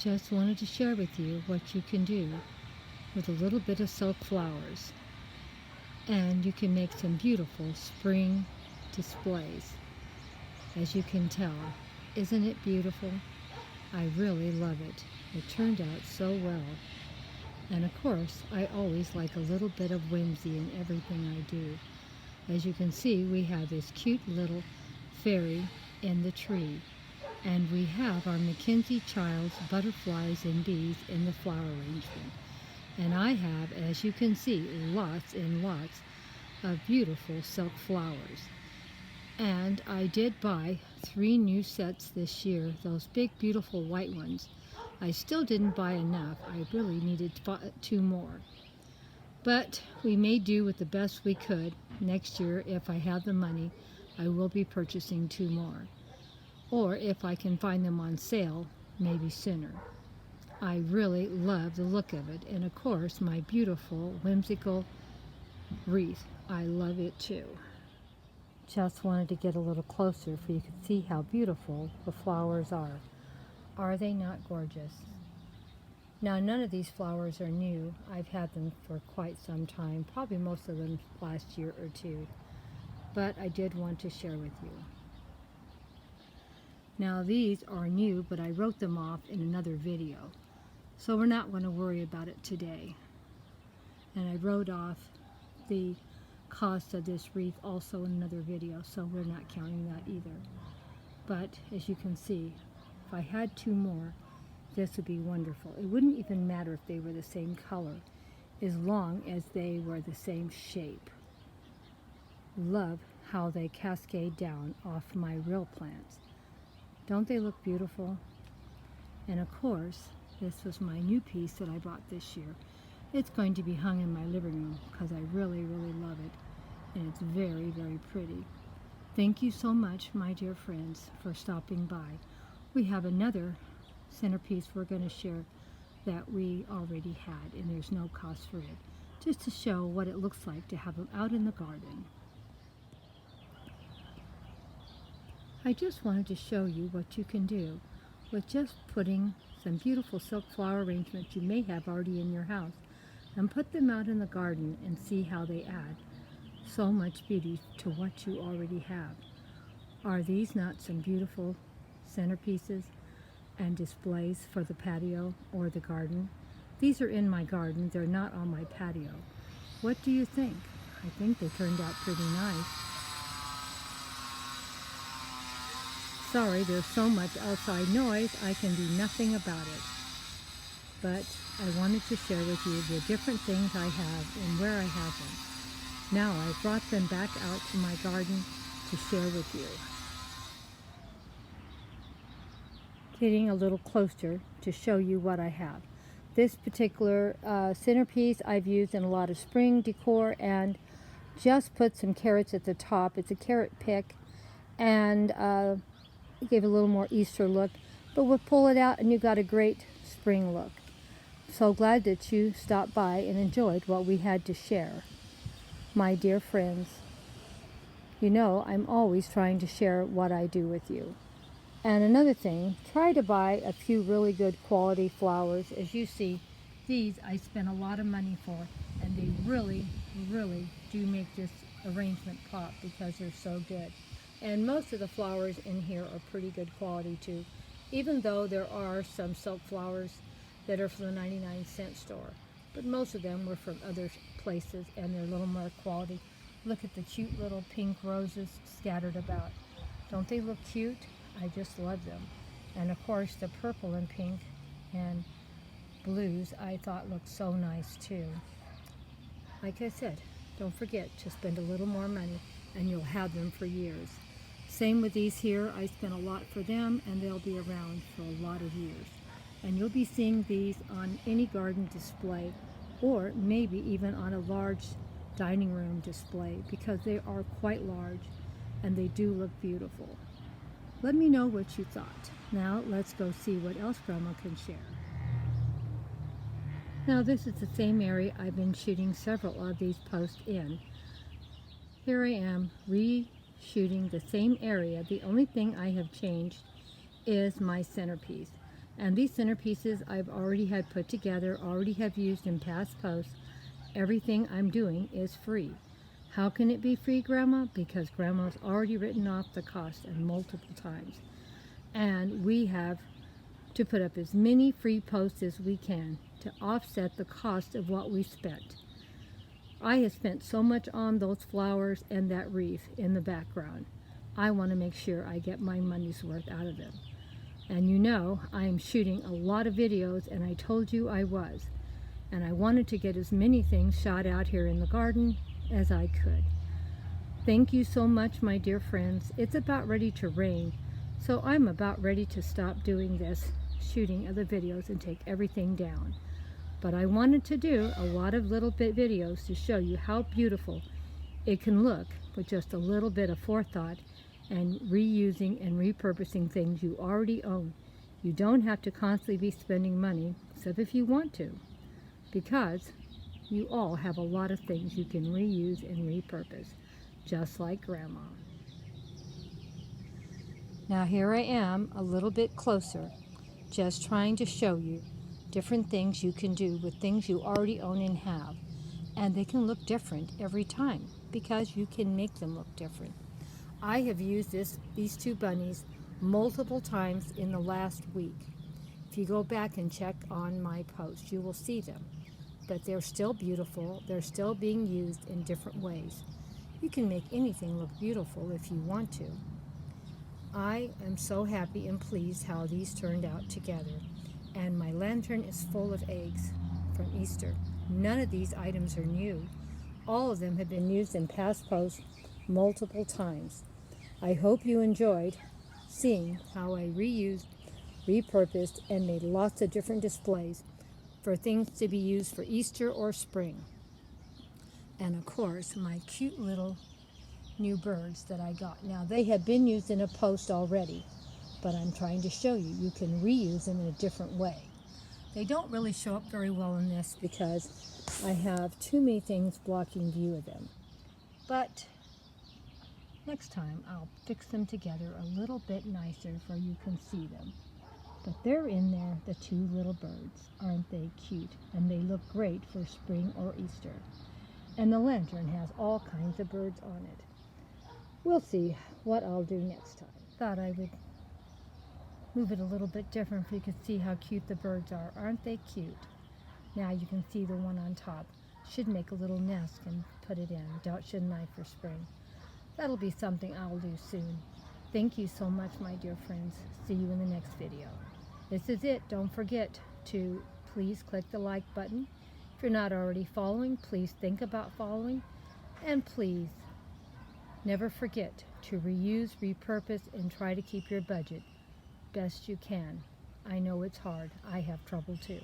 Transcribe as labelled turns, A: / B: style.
A: just wanted to share with you what you can do with a little bit of silk flowers. And you can make some beautiful spring displays. As you can tell, isn't it beautiful? I really love it. It turned out so well. And of course, I always like a little bit of whimsy in everything I do. As you can see, we have this cute little fairy in the tree. And we have our Mackenzie Childs butterflies and bees in the flower arrangement. And I have, as you can see, lots and lots of beautiful silk flowers. And I did buy 3 new sets this year, those big beautiful white ones. I still didn't buy enough. I really needed 2 more. But we may do with the best we could. Next year, if I have the money, I will be purchasing 2 more. Or if I can find them on sale, maybe sooner. I really love the look of it, and of course my beautiful whimsical wreath. I love it too. Just wanted to get a little closer so you could see how beautiful the flowers are. Are they not gorgeous? Now, none of these flowers are new. I've had them for quite some time, probably most of them last year or 2, but I did want to share with you. Now, these are new, but I wrote them off in another video, so we're not going to worry about it today. And I wrote off the cost of this wreath also in another video, so we're not counting that either. But as you can see, if I had 2 more, this would be wonderful. It wouldn't even matter if they were the same color, as long as they were the same shape. Love how they cascade down off my real plants. Don't they look beautiful? And of course, this was my new piece that I bought this year. It's going to be hung in my living room because I really, really love it. And it's very, very pretty. Thank you so much, my dear friends, for stopping by. We have another centerpiece we're going to share that we already had, and there's no cost for it, just to show what it looks like to have them out in the garden. I just wanted to show you what you can do with just putting some beautiful silk flower arrangements you may have already in your house and put them out in the garden and see how they add so much beauty to what you already have. Are these not some beautiful centerpieces and displays for the patio or the garden? These are in my garden. They're not on my patio. What do you think? I think they turned out pretty nice. Sorry, there's so much outside noise, I can do nothing about it. But I wanted to share with you the different things I have and where I have them. Now I've brought them back out to my garden to share with you. Getting a little closer to show you what I have. This particular centerpiece I've used in a lot of spring decor and just put some carrots at the top. It's a carrot pick, and gave a little more Easter look, but we'll pull it out and you got a great spring look. So glad that you stopped by and enjoyed what we had to share. My dear friends, you know I'm always trying to share what I do with you. And another thing, try to buy a few really good quality flowers. As you see, these I spent a lot of money for, and they really, really do make this arrangement pop because they're so good. And most of the flowers in here are pretty good quality too, even though there are some silk flowers that are from the 99-cent store. But most of them were from other places and they're a little more quality. Look at the cute little pink roses scattered about. Don't they look cute? I just love them. And of course the purple and pink and blues I thought looked so nice too. Like I said, don't forget to spend a little more money and you'll have them for years. Same with these here. I spent a lot for them and they'll be around for a lot of years. And you'll be seeing these on any garden display or maybe even on a large dining room display because they are quite large and they do look beautiful. Let me know what you thought. Now let's go see what else Grandma can share. Now this is the same area I've been shooting several of these posts in. Here I am reshooting the same area. The only thing I have changed is my centerpiece. And these centerpieces I've already had put together, already have used in past posts. Everything I'm doing is free. How can it be free, Grandma? Because Grandma's already written off the cost and multiple times. And we have to put up as many free posts as we can to offset the cost of what we spent. I have spent so much on those flowers and that wreath in the background. I want to make sure I get my money's worth out of them. And you know, I am shooting a lot of videos, and I told you I was. And I wanted to get as many things shot out here in the garden as I could. Thank you so much, my dear friends. It's about ready to rain, so I'm about ready to stop doing this shooting of the videos and take everything down. But I wanted to do a lot of little bit videos to show you how beautiful it can look with just a little bit of forethought and reusing and repurposing things you already own. You don't have to constantly be spending money, except if you want to, because you all have a lot of things you can reuse and repurpose, just like Grandma. Now here I am, a little bit closer, just trying to show you different things you can do with things you already own and have. And they can look different every time because you can make them look different. I have used these two bunnies multiple times in the last week. If you go back and check on my post, you will see them. But they're still beautiful. They're still being used in different ways. You can make anything look beautiful if you want to. I am so happy and pleased how these turned out together. And my lantern is full of eggs from Easter. None of these items are new. All of them have been used in past posts multiple times. I hope you enjoyed seeing how I reused, repurposed, and made lots of different displays for things to be used for Easter or spring. And of course, my cute little new birds that I got. Now, they have been used in a post already, but I'm trying to show you, you can reuse them in a different way. They don't really show up very well in this because I have too many things blocking view of them. But next time I'll fix them together a little bit nicer so you can see them. But they're in there, the two little birds. Aren't they cute? And they look great for spring or Easter. And the lantern has all kinds of birds on it. We'll see what I'll do next time. Thought I would move it a little bit different so you can see how cute the birds are. Aren't they cute? Now you can see the one on top. Should make a little nest and put it in. Shouldn't I, for spring? That'll be something I'll do soon. Thank you so much, my dear friends. See you in the next video. This is it. Don't forget to please click the like button. If you're not already following, please think about following. And please never forget to reuse, repurpose, and try to keep your budget best you can. I know it's hard. I have trouble too.